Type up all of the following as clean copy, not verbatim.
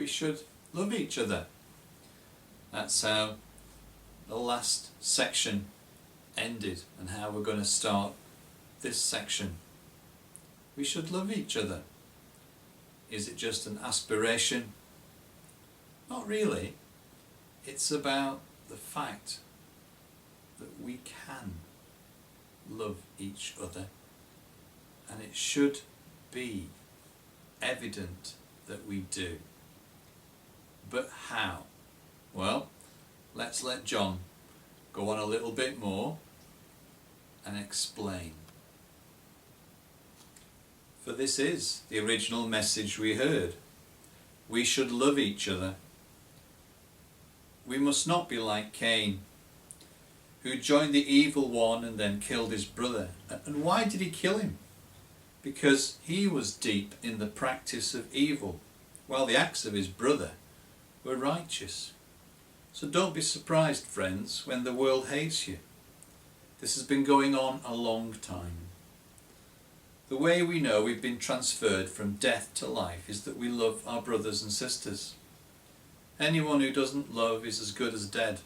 we should love each other. That's how the last section ended and how we're going to start this section. We should love each other. Is it just an aspiration? Not really. It's about the fact that we can love each other, and it should be evident that we do. But how? Well, let's let John go on a little bit more and explain. For this is the original message we heard. We should love each other. We must not be like Cain, who joined the evil one and then killed his brother. And why did he kill him? Because he was deep in the practice of evil, while the acts of his brother were righteous. So don't be surprised, friends, when the world hates you. This has been going on a long time. The way we know we've been transferred from death to life is that we love our brothers and sisters. Anyone who doesn't love is as good as dead.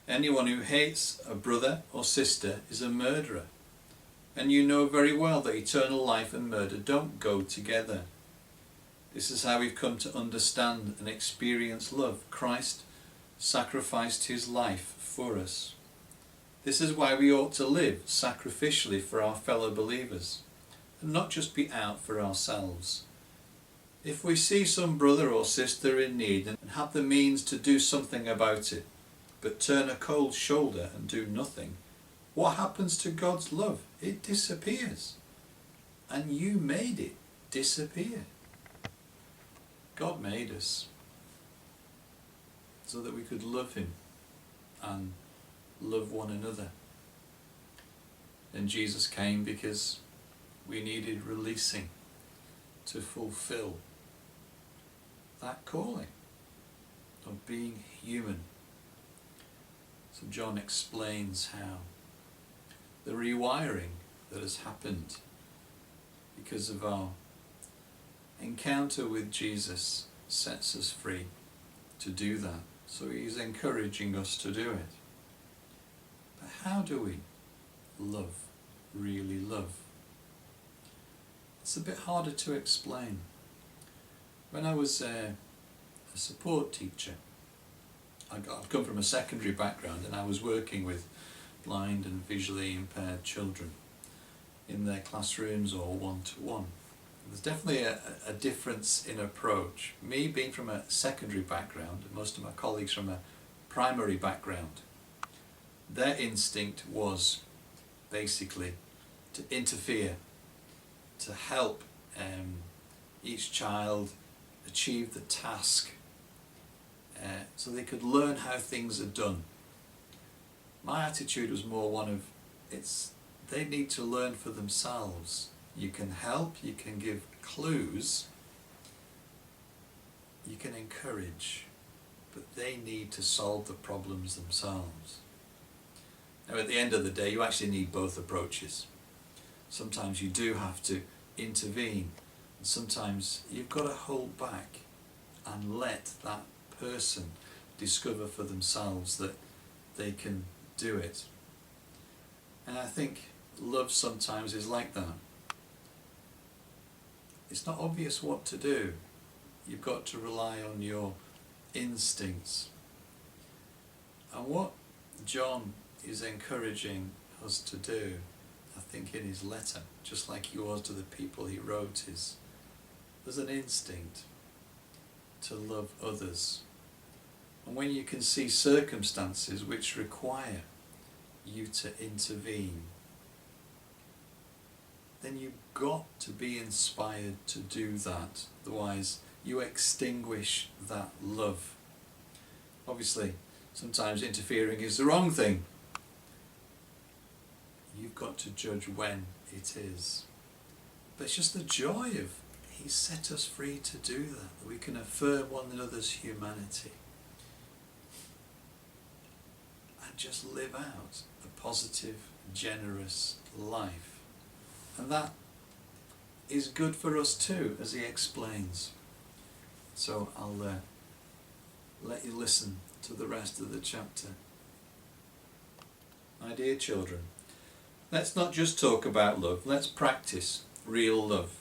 Anyone who hates a brother or sister is a murderer. And you know very well that eternal life and murder don't go together. This is how we've come to understand and experience love. Christ sacrificed his life for us. This is why we ought to live sacrificially for our fellow believers, and not just be out for ourselves. If we see some brother or sister in need and have the means to do something about it, but turn a cold shoulder and do nothing, what happens to God's love? It disappears. And you made it disappear. God made us so that we could love him and love one another. And Jesus came because we needed releasing to fulfill that calling of being human. So John explains how the rewiring that has happened because of our encounter with Jesus sets us free to do that. So he's encouraging us to do it. But how do we love, really love? It's a bit harder to explain. When I was a support teacher, I've come from a secondary background, and I was working with blind and visually impaired children in their classrooms or one-to-one. There's definitely a difference in approach. Me being from a secondary background, and most of my colleagues from a primary background, their instinct was basically to interfere, to help each child achieve the task so they could learn how things are done. My attitude was more one of, they need to learn for themselves. You can help, you can give clues, you can encourage, but they need to solve the problems themselves. Now at the end of the day, you actually need both approaches. Sometimes you do have to intervene, and sometimes you've got to hold back and let that person discover for themselves that they can do it. And I think love sometimes is like that. It's not obvious what to do. You've got to rely on your instincts. And what John is encouraging us to do, I think in his letter, just like he was to the people he wrote, is there's an instinct to love others. And when you can see circumstances which require you to intervene, then you've got to be inspired to do that. Otherwise, you extinguish that love. Obviously, sometimes interfering is the wrong thing. You've got to judge when it is. But it's just the joy of he set us free to do that we can affirm one another's humanity and just live out a positive, generous life. And that is good for us too, as he explains. So I'll let you listen to the rest of the chapter. My dear children, let's not just talk about love, let's practice real love.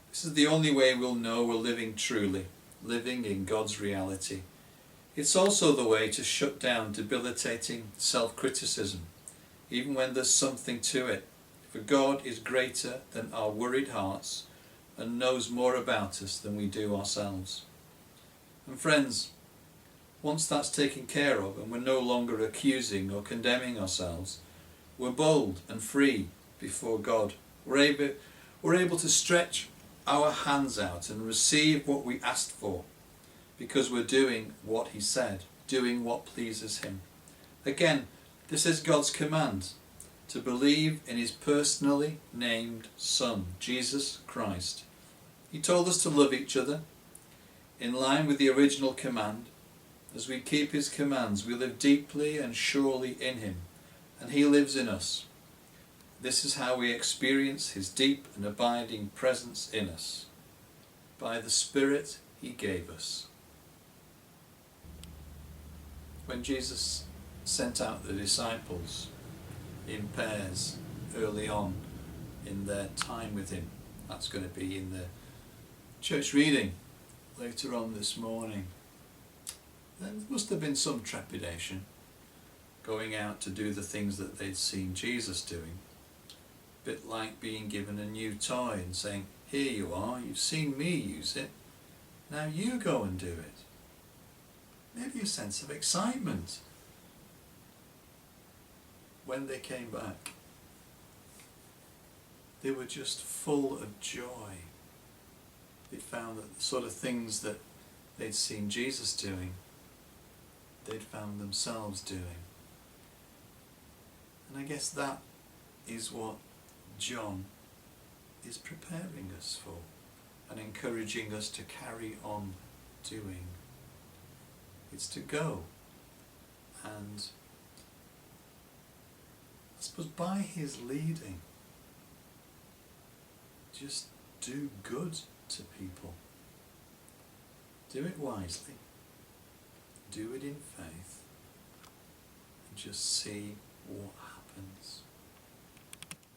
This is the only way we'll know we're living truly, living in God's reality. It's also the way to shut down debilitating self-criticism, even when there's something to it. For God is greater than our worried hearts and knows more about us than we do ourselves. And friends, once that's taken care of and we're no longer accusing or condemning ourselves, we're bold and free before God. We're able to stretch our hands out and receive what we asked for, because we're doing what He said, doing what pleases Him. Again, this is God's command, to believe in His personally named Son, Jesus Christ. He told us to love each other in line with the original command. As we keep His commands, we live deeply and surely in Him, and He lives in us. This is how we experience His deep and abiding presence in us, by the Spirit He gave us. When Jesus sent out the disciples in pairs early on in their time with Him, that's going to be in the church reading later on this morning, there must have been some trepidation going out to do the things that they'd seen Jesus doing. A bit like being given a new toy and saying, here you are, you've seen me use it, now you go and do it. Maybe a sense of excitement. When they came back, they were just full of joy. They found that the sort of things that they'd seen Jesus doing, they'd found themselves doing. And I guess that is what John is preparing us for and encouraging us to carry on doing. It's to go and, I suppose, by His leading, just do good to people. Do it wisely. Do it in faith. And just see what happens.